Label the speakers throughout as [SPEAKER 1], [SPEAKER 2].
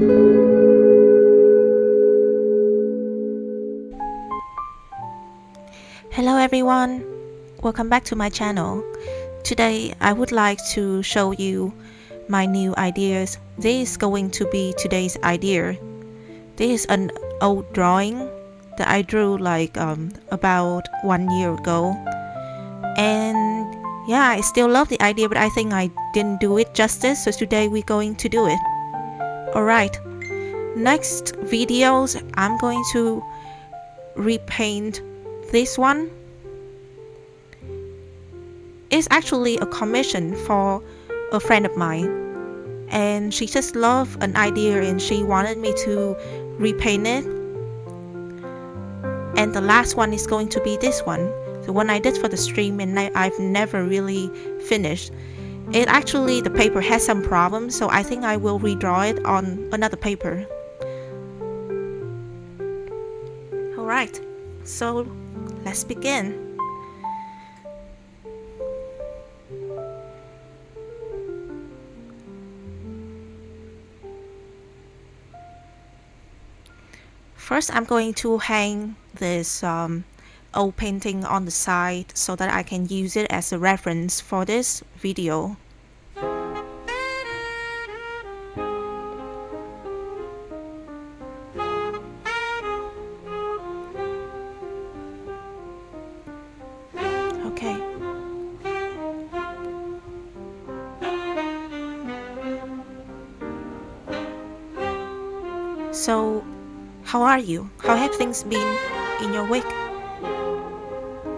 [SPEAKER 1] Hello everyone, welcome back to my channel. Today I would like to show you my new ideas. This is going to be today's idea. This is an old drawing that I drew like about 1 year ago, and yeah, I still love the idea, but I think I didn't do it justice, so today we're going to do it. Alright, next videos I'm going to repaint this one. It's actually a commission for a friend of mine, and she just loved an idea and she wanted me to repaint it. And the last one is going to be this one, the one I did for the stream, and I've never really finished it. Actually, the paper has some problems, so I think I will redraw it on another paper. Alright, so let's begin. First, I'm going to hang this old painting on the side so that I can use it as a reference for this video. Okay. So, how are you? How have things been in your week?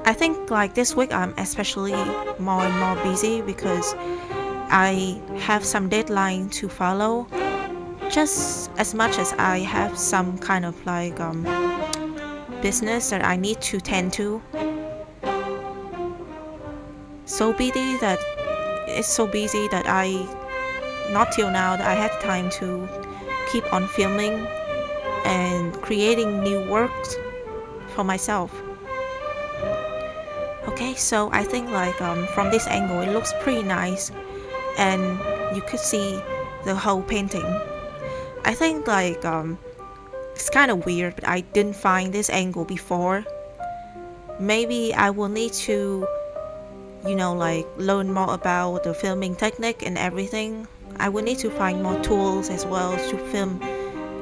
[SPEAKER 1] I think like this week I'm especially more and more busy because I have some deadline to follow, just as much as I have some kind of like business that I need to tend to. It's so busy that not till now that I had time to keep on filming and creating new works for myself. Okay, so I think like from this angle it looks pretty nice, and you could see the whole painting. I think like it's kind of weird, but I didn't find this angle before. Maybe I will need to, like learn more about the filming technique and everything. I will need to find more tools as well to film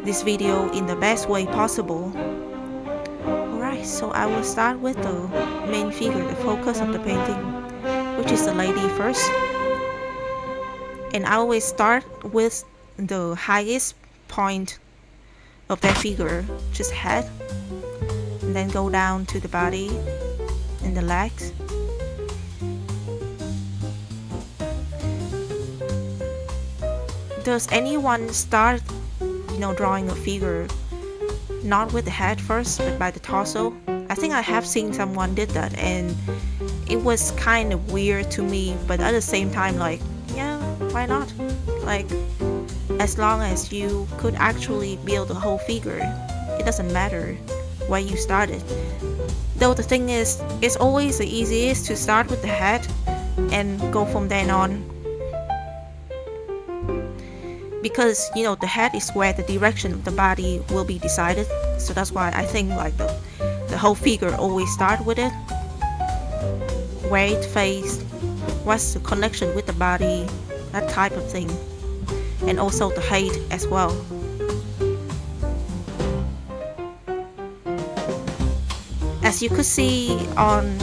[SPEAKER 1] this video in the best way possible. Alright, so I will start with the main figure, the focus of the painting, which is the lady first. And I always start with the highest point of that figure, just head, and then go down to the body and the legs. Does anyone start drawing a figure not with the head first but by the torso? I think I have seen someone did that, and it was kind of weird to me, but at the same time like, yeah, why not? Like, as long as you could actually build a whole figure, it doesn't matter where you started. Though the thing is, it's always the easiest to start with the head and go from then on, because the head is where the direction of the body will be decided. So that's why I think like the whole figure always start with it, where it faces, what's the connection with the body, that type of thing, and also the height as well. As you could see on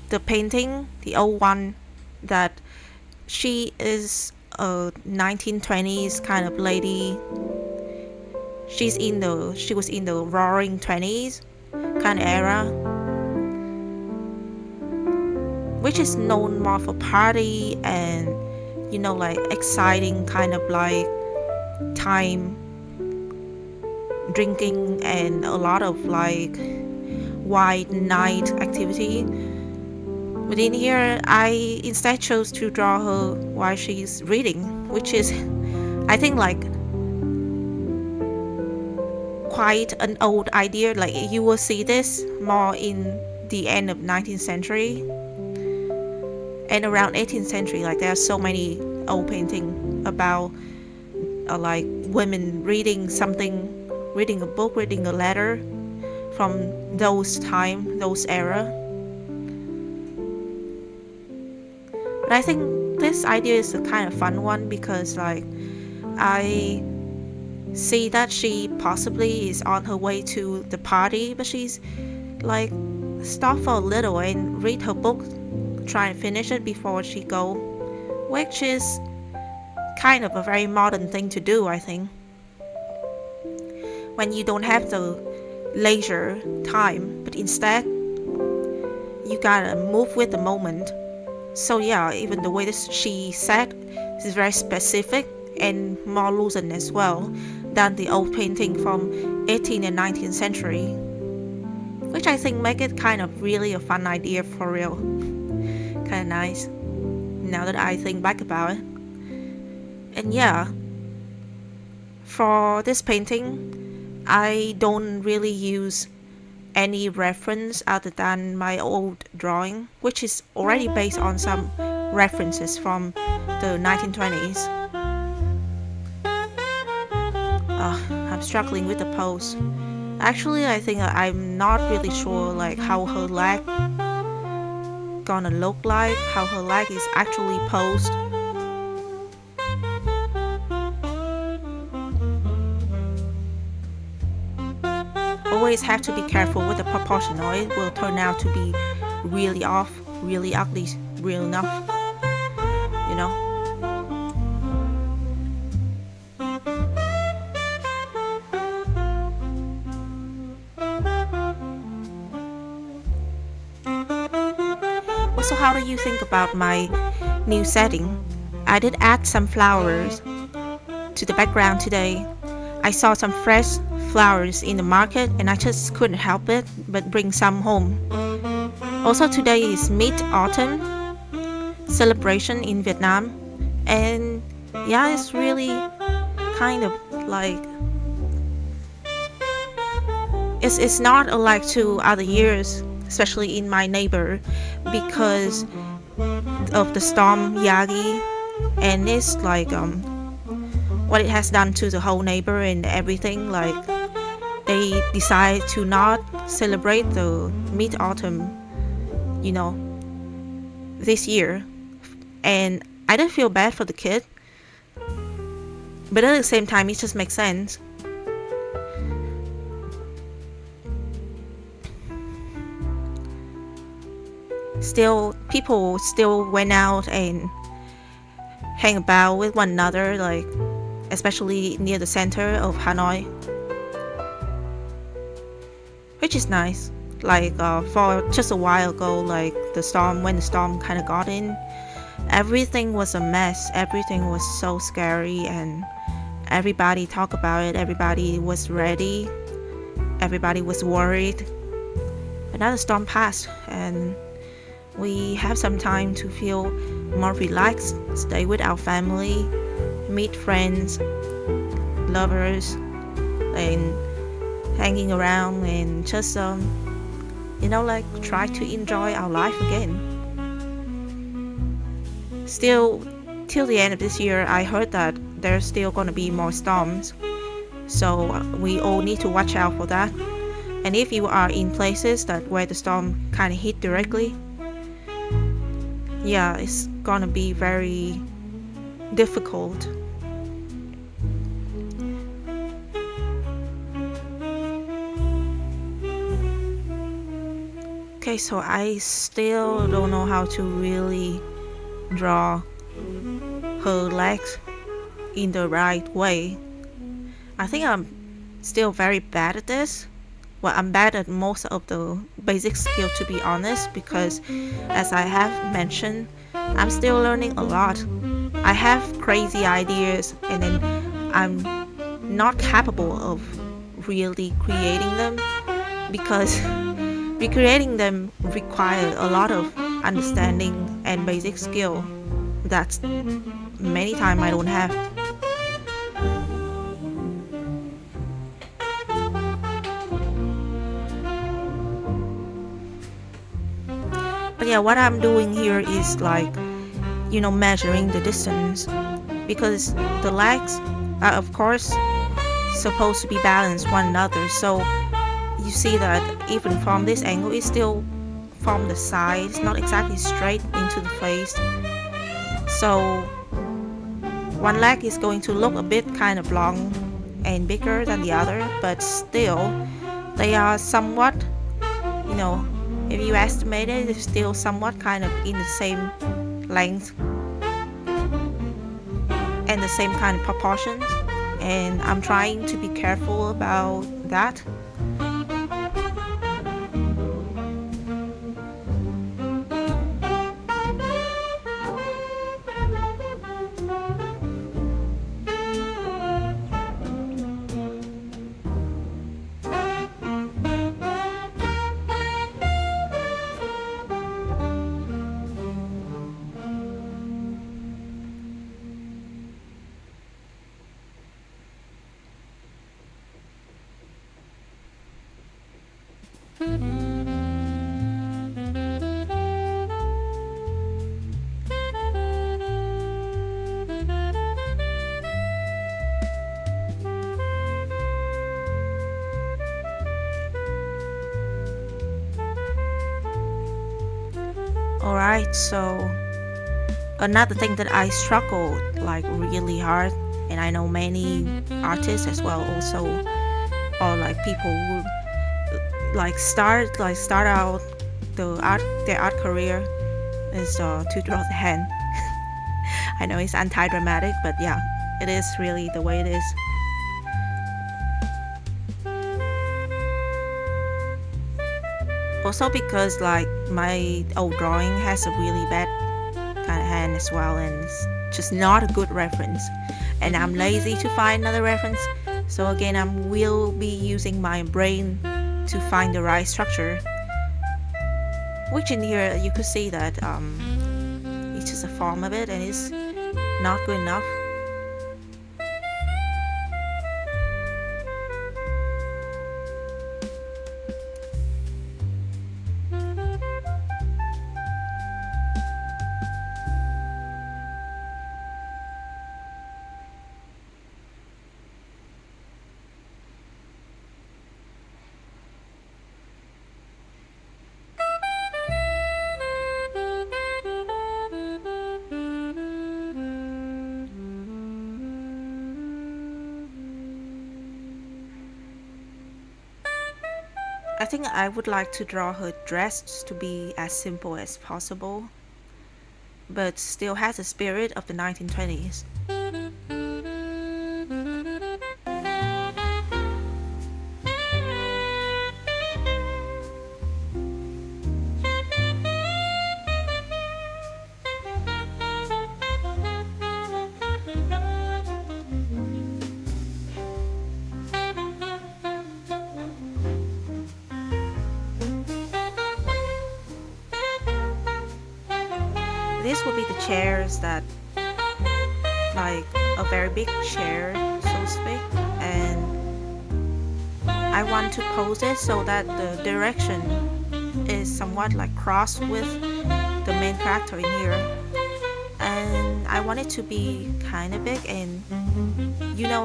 [SPEAKER 1] the painting, the old one, that she is a 1920s kind of lady. She was in the roaring 20s kind of era, which is known more for party and like exciting kind of like time, drinking, and a lot of like white night activity. But in here, I instead chose to draw her while she's reading, which is, I think, like quite an old idea. Like you will see this more in the end of 19th century and around 18th century. Like there are so many old paintings about like women reading something, reading a book, reading a letter from those time, those era. But I think this idea is a kind of fun one because like I see that she possibly is on her way to the party, but she's like stop for a little and read her book, try and finish it before she go, which is kind of a very modern thing to do, I think. When you don't have the leisure time, but instead you gotta move with the moment. So yeah, even the way that she said is very specific and more loosened as well than the old painting from 18th and 19th century, which I think make it kind of really a fun idea for real. Kind of nice now that I think back about it. And yeah, for this painting, I don't really use any reference other than my old drawing, which is already based on some references from the 1920s. I'm struggling with the pose. Actually, I think I'm not really sure like how her leg gonna look like, how her leg is actually posed. Always have to be careful with the proportion or it will turn out to be really off, really ugly, real enough, you know. Also, how do you think about my new setting? I did add some flowers to the background today. I saw some fresh flowers in the market and I just couldn't help it but bring some home. Also, today is Mid-Autumn celebration in Vietnam, and yeah, it's really kind of like it's not alike to other years, especially in my neighbor, because of the storm Yagi, and it's like what it has done to the whole neighbor and everything. Like they decide to not celebrate the Mid-Autumn, you know, this year, and I don't feel bad for the kid, but at the same time it just makes sense. Still, people still went out and hang about with one another, like especially near the center of Hanoi, which is nice. Like for just a while ago, like when the storm kind of got in, everything was a mess. Everything was so scary, and everybody talked about it. Everybody was ready. Everybody was worried. But now the storm passed, and we have some time to feel more relaxed, stay with our family, meet friends, lovers, and hanging around and just like try to enjoy our life again. Still, till the end of this year, I heard that there's still gonna be more storms, so we all need to watch out for that. And if you are in places that where the storm kind of hit directly, yeah, it's gonna be very difficult. Okay, so I still don't know how to really draw her legs in the right way. I think I'm still very bad at this. Well, I'm bad at most of the basic skill, to be honest, because as I have mentioned, I'm still learning a lot. I have crazy ideas and then I'm not capable of really creating them because recreating them requires a lot of understanding and basic skill that's many times I don't have. But yeah, what I'm doing here is like measuring the distance, because the legs are of course supposed to be balanced one another. So you see that even from this angle, it's still from the side, it's not exactly straight into the face. So one leg is going to look a bit kind of long and bigger than the other, but still they are somewhat, you know, if you estimate it, it's still somewhat kind of in the same length and the same kind of proportions. And I'm trying to be careful about that. Alright, so another thing that I struggled like really hard, and I know many artists as well also, or like people who start out their art career is to draw the hand. I know it's anti-dramatic, but yeah, it is really the way it is. Also because like my old drawing has a really bad kind of hand as well, and it's just not a good reference, and I'm lazy to find another reference. So again, I will be using my brain to find the right structure, which in here you could see that it's just a form of it and it's not good enough. I think I would like to draw her dress to be as simple as possible, but still has the spirit of the 1920s. This would be the chairs that, like a very big chair, so to speak, and I want to pose it so that the direction is somewhat like crossed with the main character in here. And I want it to be kind of big and,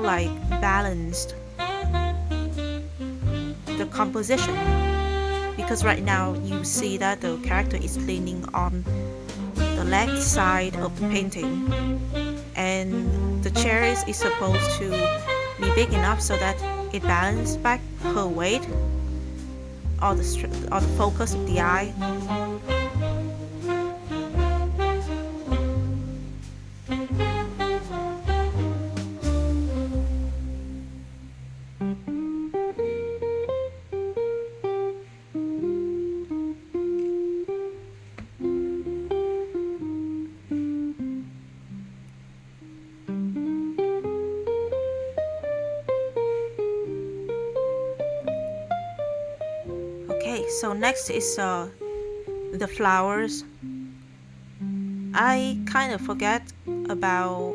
[SPEAKER 1] like balanced the composition. Because right now you see that the character is leaning on the left side of the painting, and the chair is supposed to be big enough so that it balances back her weight or the focus of the eye. So next is the flowers. I kind of forget about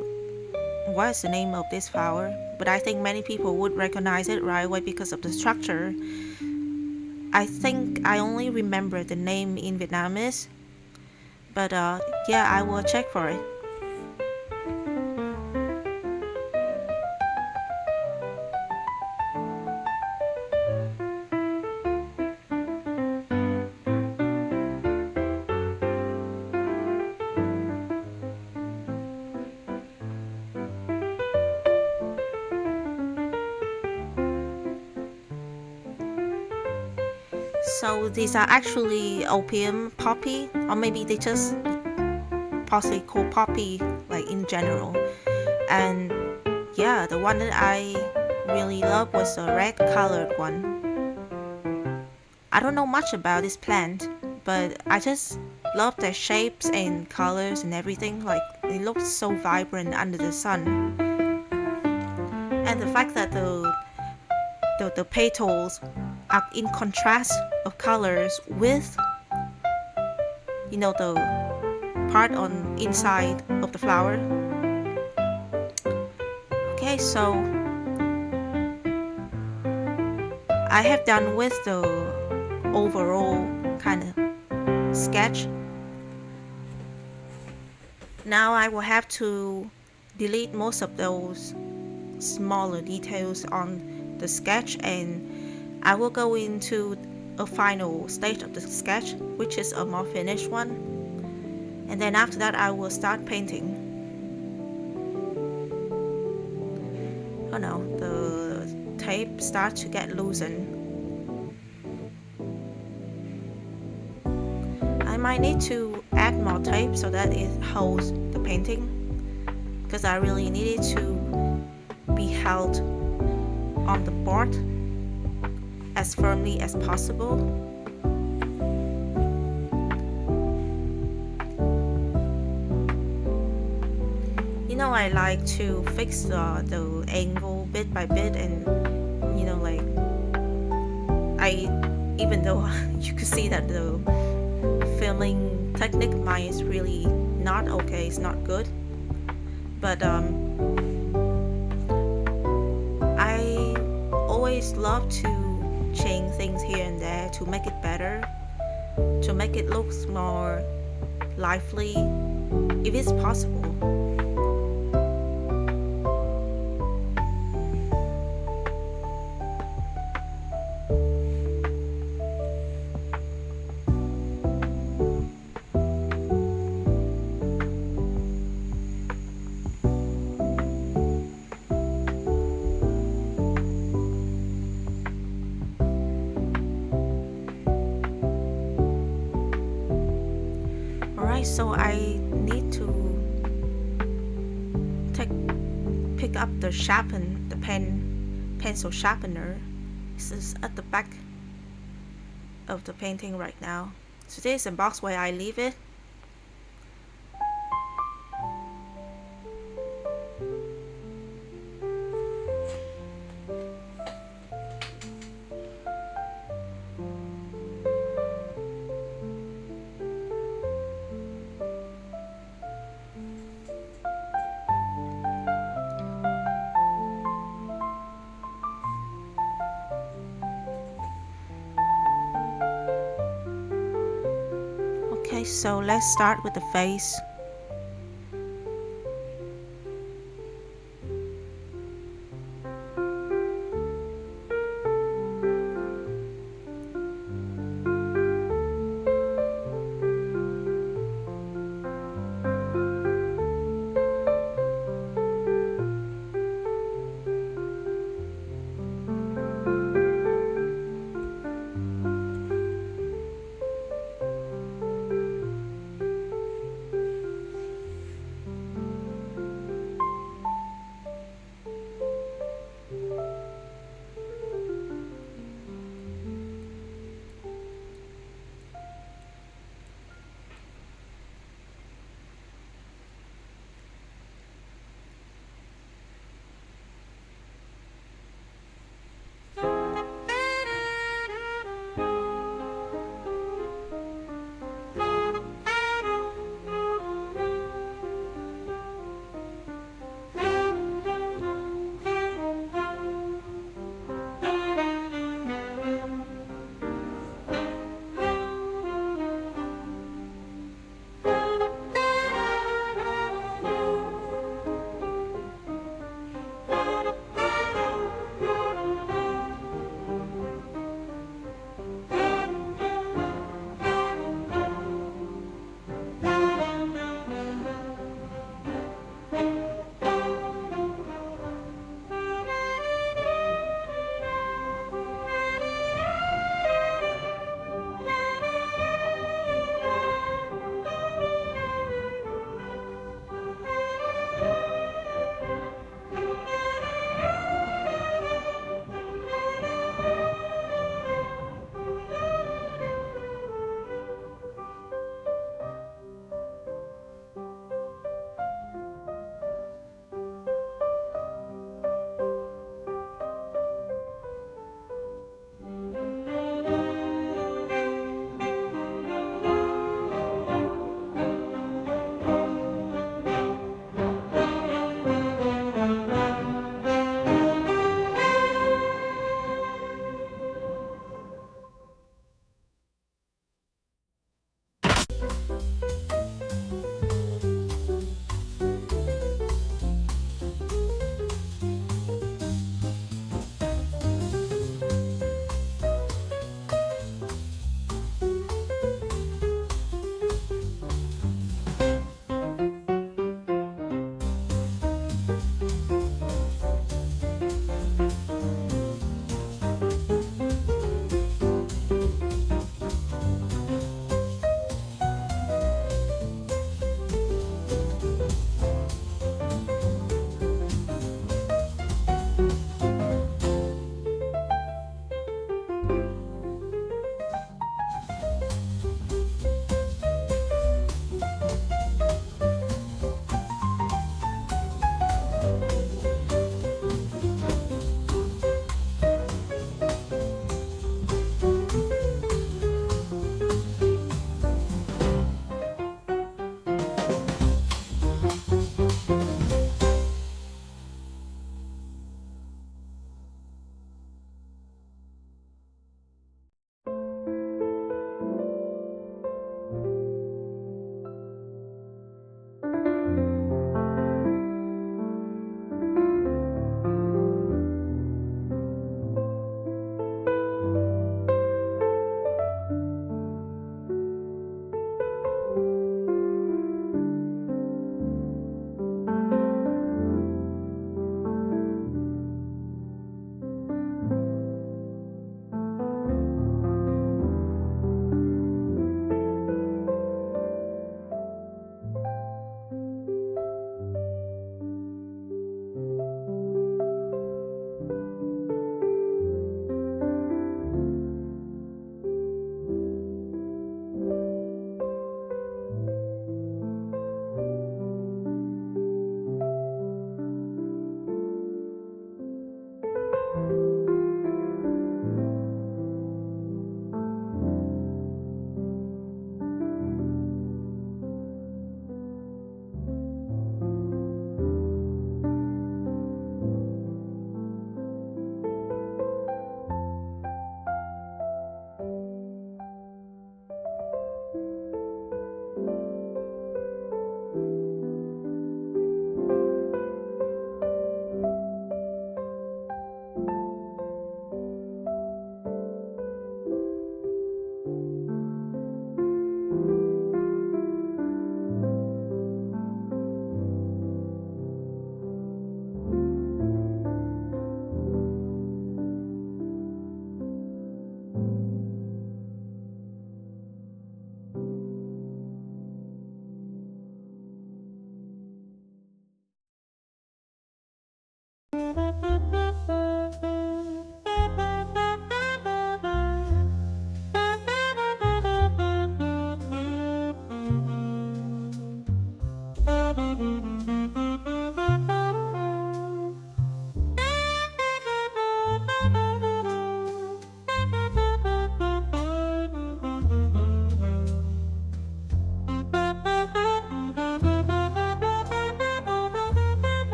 [SPEAKER 1] what's the name of this flower, but I think many people would recognize it right away because of the structure. I think I only remember the name in Vietnamese, But yeah, I will check for it. So these are actually opium poppy, or maybe they just possibly call poppy like in general. And yeah, the one that I really love was the red colored one. I don't know much about this plant, but I just love their shapes and colors and everything. Like it looks so vibrant under the sun, and the fact that the petals are in contrast of colors with the part on inside of the flower. Okay, so I have done with the overall kind of sketch. Now I will have to delete most of those smaller details on the sketch, and I will go into a final stage of the sketch, which is a more finished one, and then after that I will start painting. Oh no, the tape starts to get loosened. I might need to add more tape so that it holds the painting, because I really need it to be held on the board as firmly as possible. I like to fix the angle bit by bit, and like I even though you could see that the filming technique mine is really not okay, it's not good, but I always love to change things here and there to make it better, to make it look more lively if it's possible. Alright, so I need to take pick up the pencil sharpener. This is at the back of the painting right now. So there's a box where I leave it. Okay, so let's start with the face.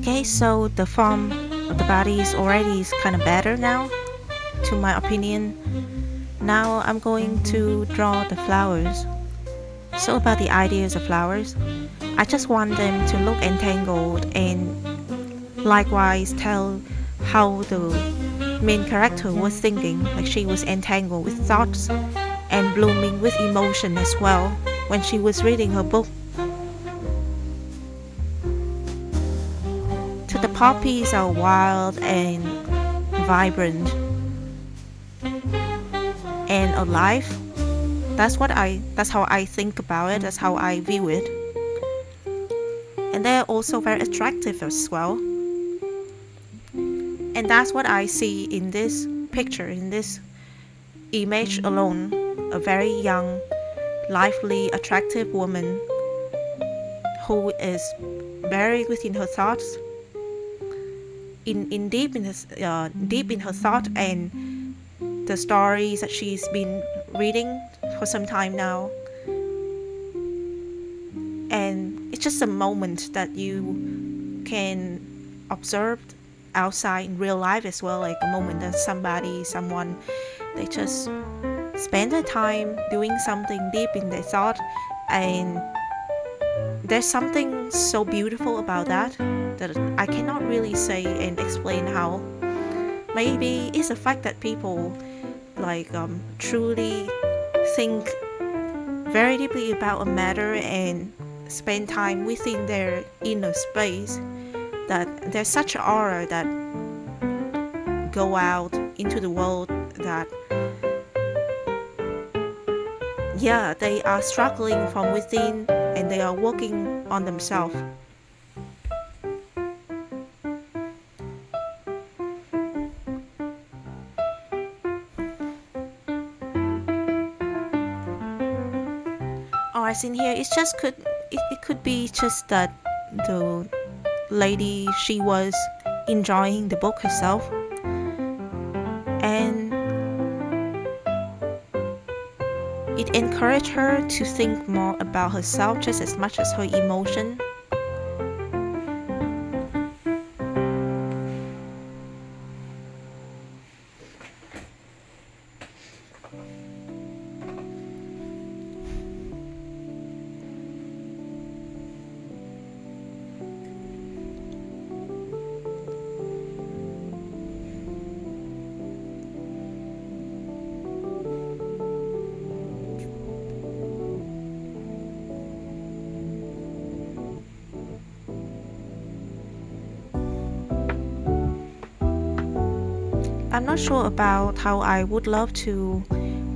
[SPEAKER 1] Okay, so the form of the body is already kind of better now, to my opinion. Now I'm going to draw the flowers. So about the ideas of flowers, I just want them to look entangled and likewise tell how the main character was thinking, like she was entangled with thoughts and blooming with emotion as well when she was reading her book. So the poppies are wild and vibrant and alive. That's how I think about it, that's how I view it. And they're also very attractive as well. And that's what I see in this picture, in this image alone. A very young, lively, attractive woman who is buried within her thoughts, in deep in her thought and the stories that she's been reading for some time now. And it's just a moment that you can observe outside in real life as well, like a moment that someone, they just spend their time doing something deep in their thought, and there's something so beautiful about that that I cannot really say and explain how. Maybe it's the fact that people truly think very deeply about a matter and spend time within their inner space, that there's such an aura that go out into the world, that yeah, they are struggling from within and they are working on themselves. Or as in here, it could be just that the lady, she was enjoying the book herself, and it encouraged her to think more about herself just as much as her emotion. I'm not sure about how I would love to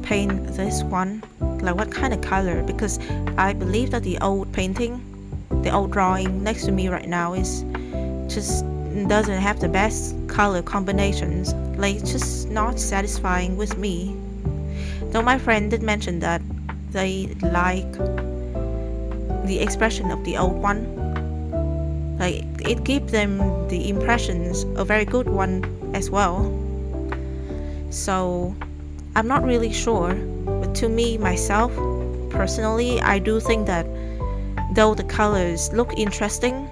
[SPEAKER 1] paint this one, like what kind of color, because I believe that the old painting, the old drawing next to me right now is just doesn't have the best color combinations, like it's just not satisfying with me. Though my friend did mention that they like the expression of the old one, like it gives them the impressions a very good one as well. So I'm not really sure, but to me myself personally, I do think that though the colors look interesting,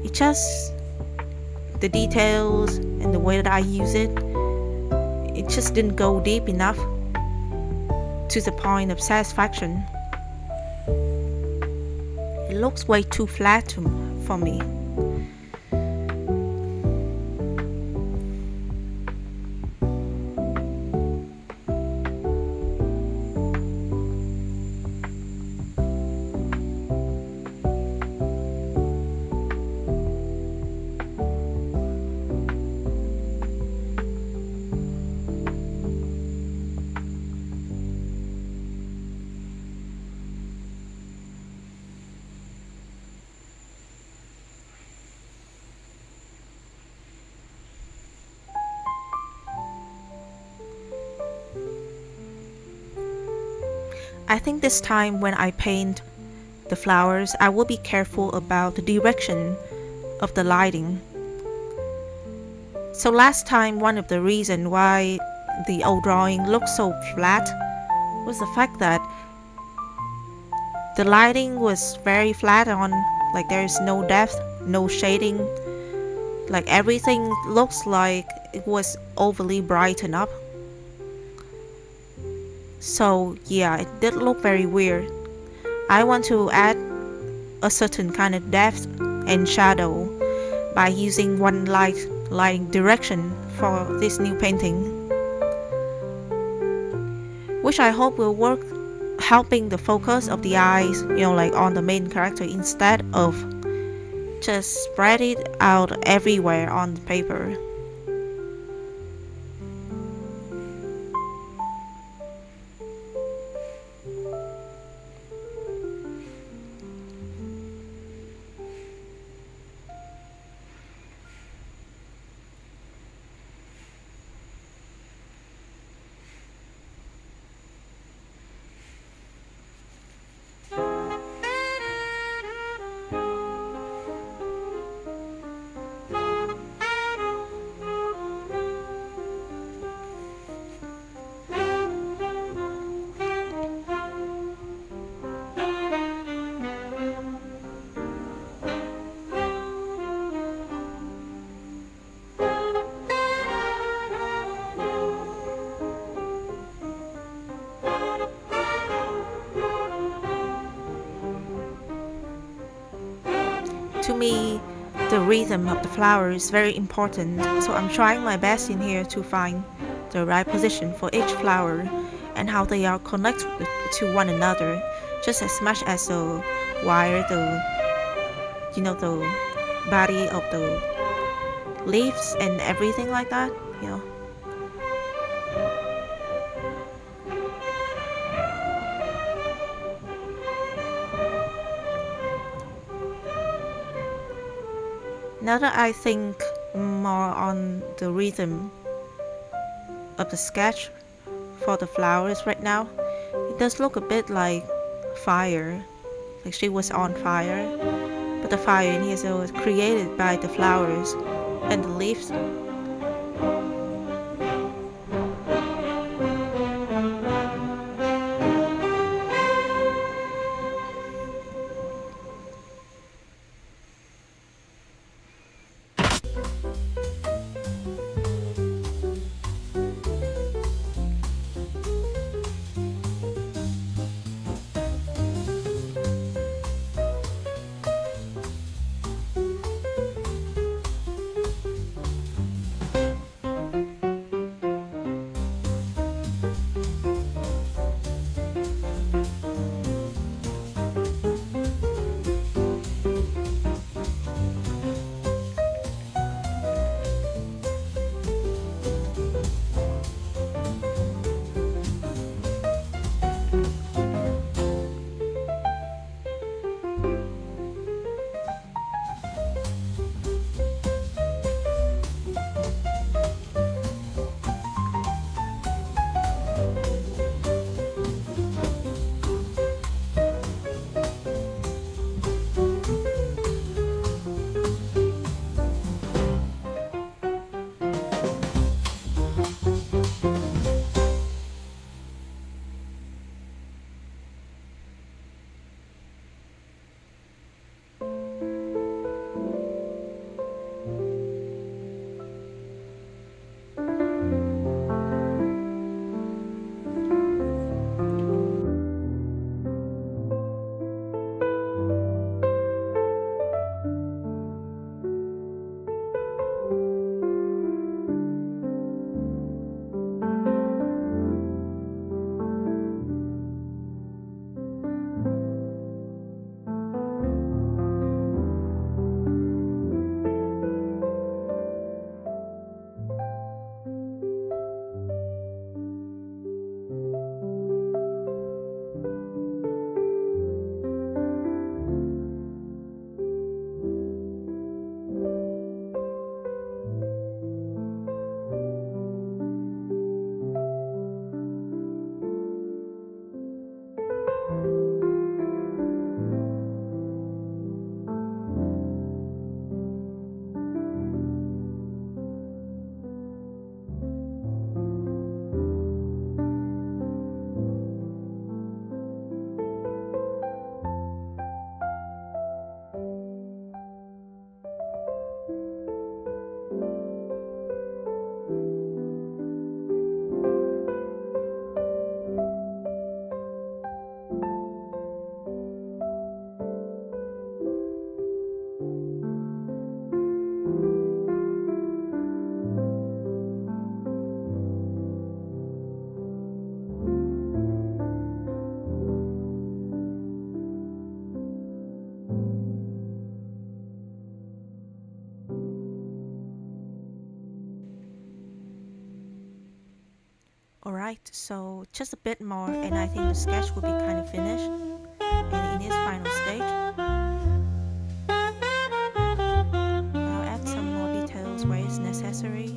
[SPEAKER 1] it just the details and the way that I use it just didn't go deep enough to the point of satisfaction. It looks way too flat for me. I think this time when I paint the flowers, I will be careful about the direction of the lighting. So last time, one of the reasons why the old drawing looked so flat was the fact that the lighting was very flat on Like there is no depth, no shading. Like everything looks like it was overly brightened up. So yeah, it did look very weird. I want to add a certain kind of depth and shadow by using one lighting direction for this new painting, which I hope will work, helping the focus of the eyes, like on the main character instead of just spread it out everywhere on the paper. To me, the rhythm of the flower is very important, so I'm trying my best in here to find the right position for each flower and how they are connected to one another, just as much as the wire, the body of the leaves and everything like that. Now that I think more on the rhythm of the sketch for the flowers right now, it does look a bit like fire, like she was on fire, but the fire in here was created by the flowers and the leaves. Alright, so just a bit more, and I think the sketch will be kind of finished. And in its final stage, I'll add some more details where it's necessary.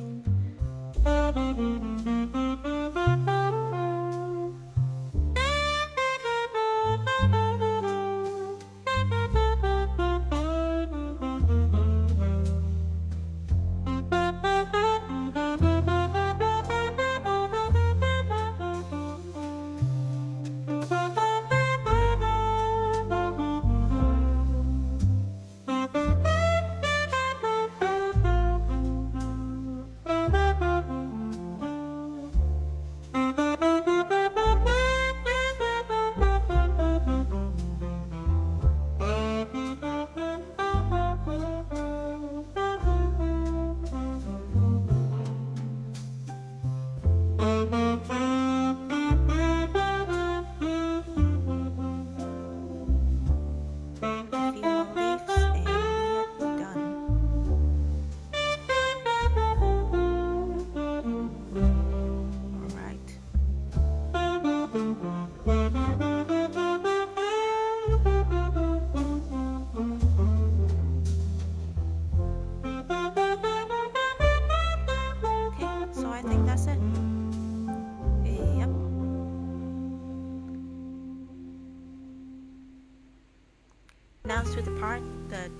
[SPEAKER 1] Now to the part that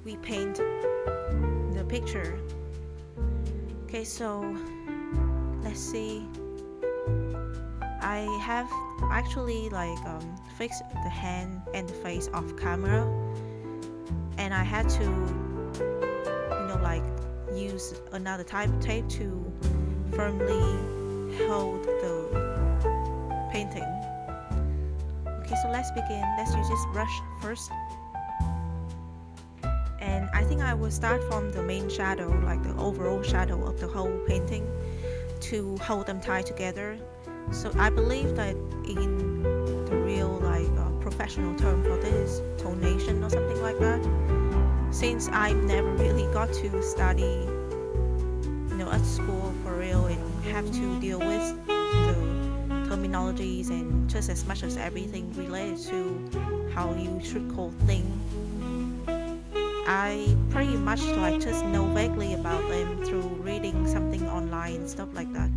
[SPEAKER 1] we paint the picture. Okay, so let's see. I have actually fixed the hand and the face off camera, and I had to use another type of tape to firmly hold the painting. Okay, so let's begin. Let's use this brush first. And I think I will start from the main shadow, like the overall shadow of the whole painting, to hold them tied together. So I believe that in the real professional term for this, tonation or something like that, since I never really got to study at school for real and have to deal with the terminologies and just as much as everything related to how you should call things, I pretty much just know vaguely about them through reading something online and stuff like that.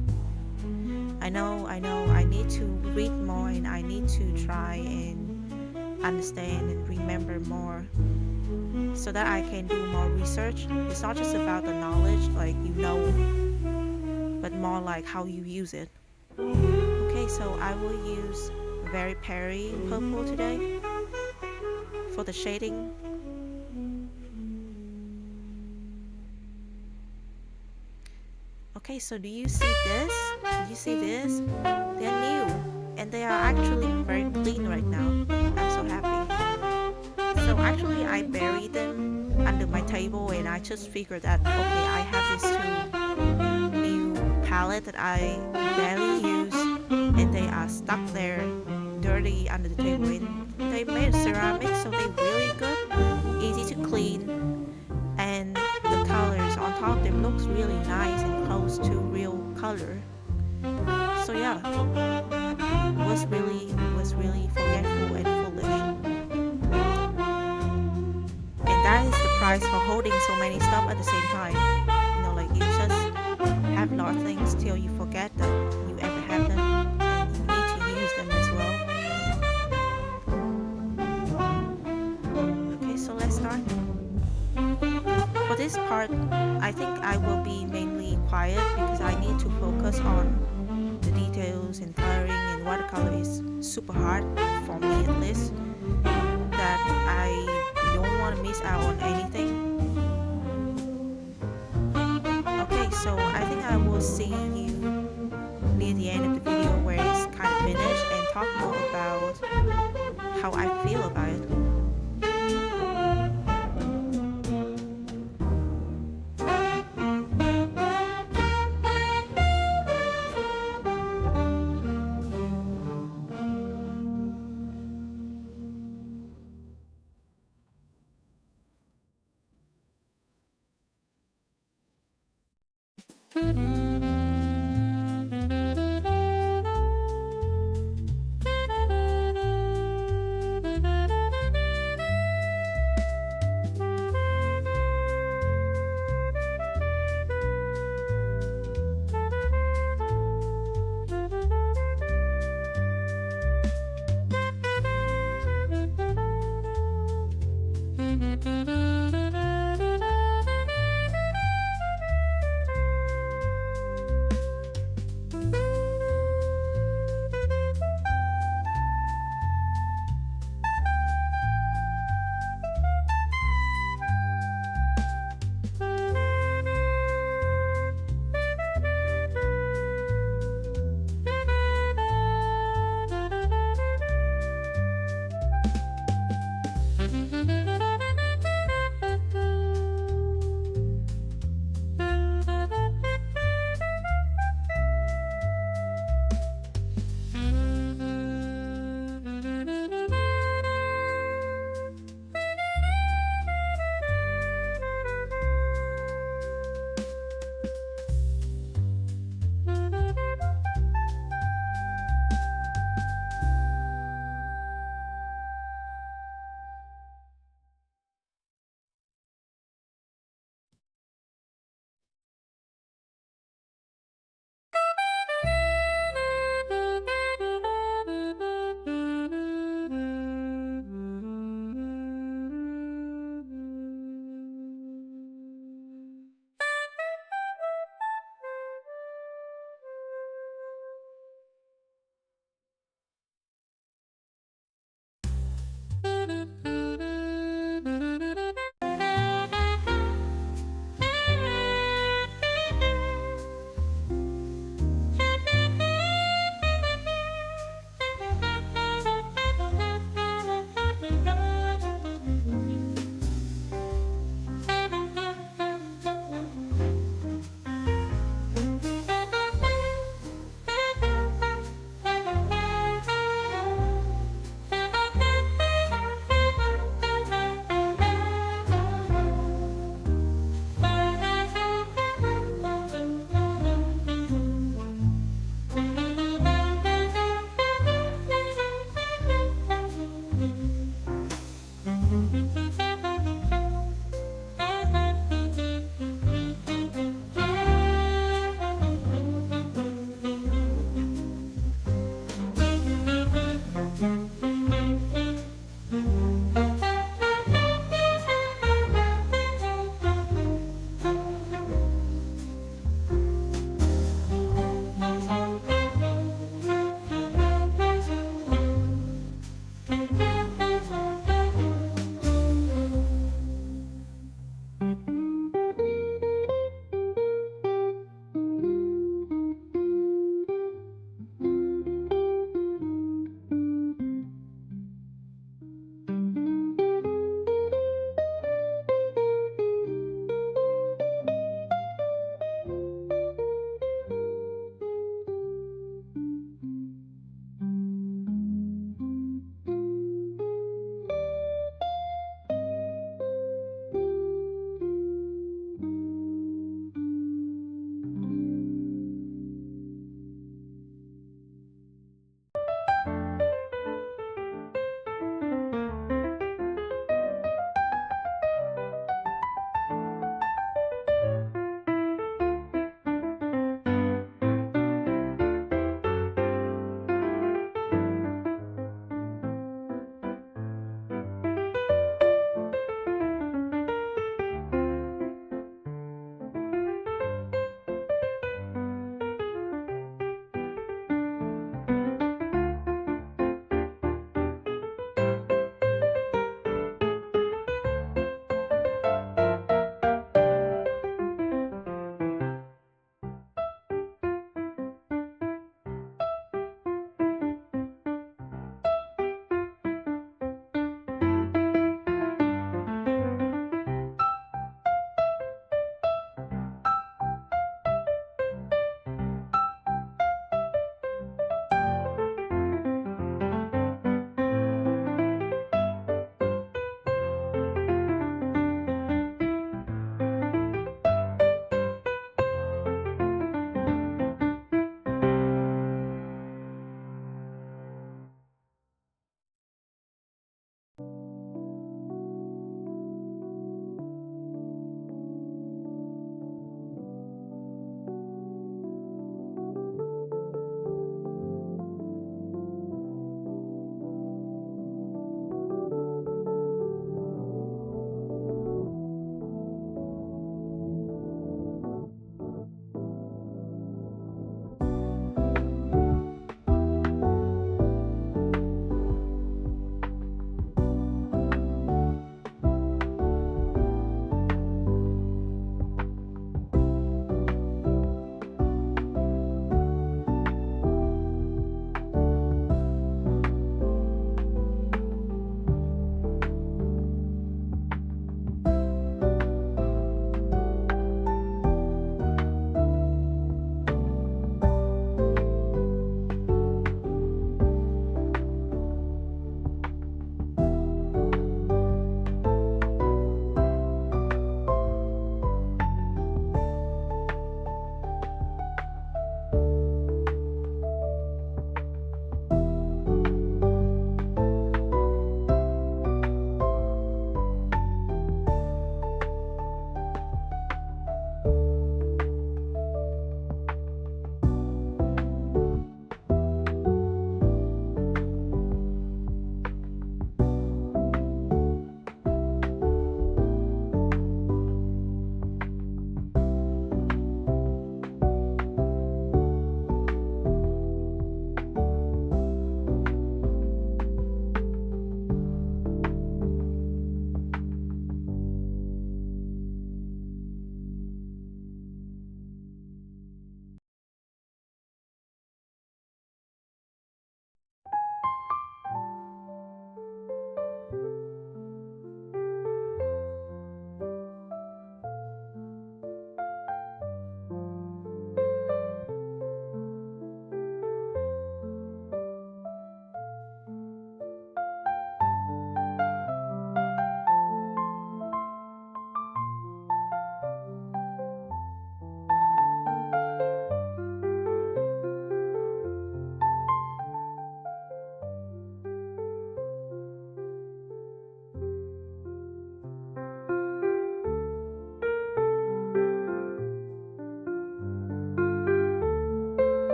[SPEAKER 1] I know I need to read more, and I need to try and understand and remember more so that I can do more research. It's not just about the knowledge but more like how you use it. Okay, so I will use very Perry purple today for the shading. Okay, so do you see this? Do you see this? They're new, and they are actually very clean right now. I'm so happy. So actually I buried them under my table, and I just figured that okay, I have these two new palette that I barely use, and they are stuck there dirty under the table, and they made ceramic, so they're really good, easy to clean, and the colors on top, they looks really nice and close to real color. So yeah, was really forgetful and foolish. And that is the price for holding so many stuff at the same time. You just have a lot of things till you forget that you ever have them, and you need to use them as well. Okay, so let's start. For this part, I think I will be mainly quiet because I need to focus on the details and coloring, and watercolor is super hard, for me at least, that I don't want to miss out on anything. Okay, so I think I will see you near the end of the video where it's kind of finished and talk more about how I feel about it.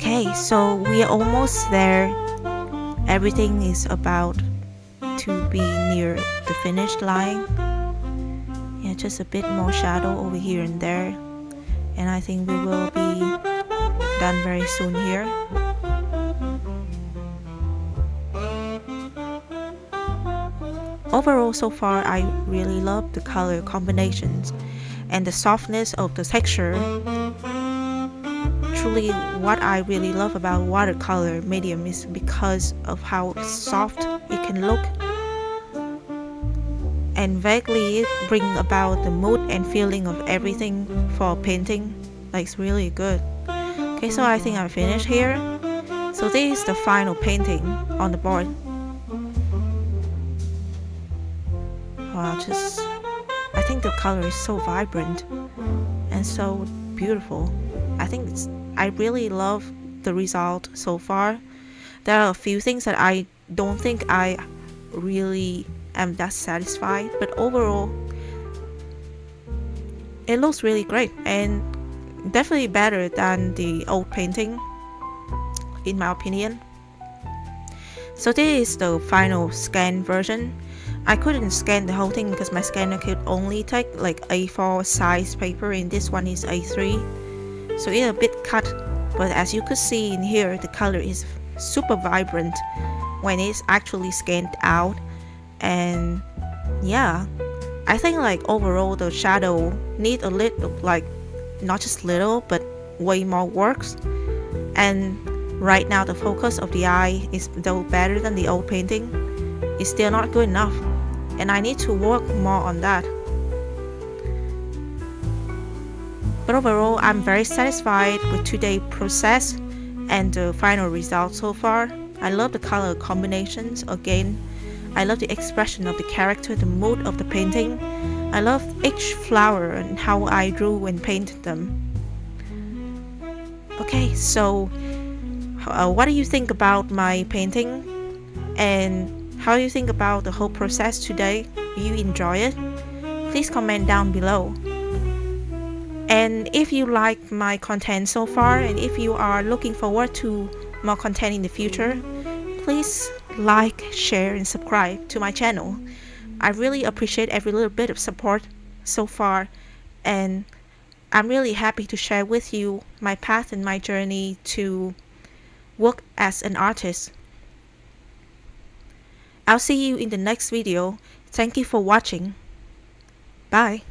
[SPEAKER 1] Okay, so we are almost there. Everything is about to be near the finish line. Yeah, just a bit more shadow over here and there. And I think we will be done very soon here. Overall, so far, I really love the color combinations and the softness of the texture. Truly, what I really love about watercolor medium is because of how soft it can look and vaguely bring about the mood and feeling of everything for painting. Like, it's really good. Okay, so I think I'm finished here. So this is the final painting on the board. Wow, I think the color is so vibrant and so beautiful. I really love the result so far. There are a few things that I don't think I really am that satisfied, but overall it looks really great and definitely better than the old painting in my opinion. So this is the final scan version. I couldn't scan the whole thing because my scanner could only take like A4 size paper and this one is A3, so it's a bit cut, but as you could see in here, the color is super vibrant when it's actually scanned out. And yeah, I think like overall the shadow need a little, like not just little but way more works. And right now the focus of the eye is though better than the old painting, it's still not good enough and I need to work more on that. But overall, I'm very satisfied with today's process and the final result so far. I love the color combinations again. I love the expression of the character, the mood of the painting. I love each flower and how I drew and painted them. Okay, so what do you think about my painting? And how do you think about the whole process today? Do you enjoy it? Please comment down below. And if you like my content so far, and if you are looking forward to more content in the future, please like, share, and subscribe to my channel. I really appreciate every little bit of support so far, and I'm really happy to share with you my path and my journey to work as an artist. I'll see you in the next video. Thank you for watching. Bye.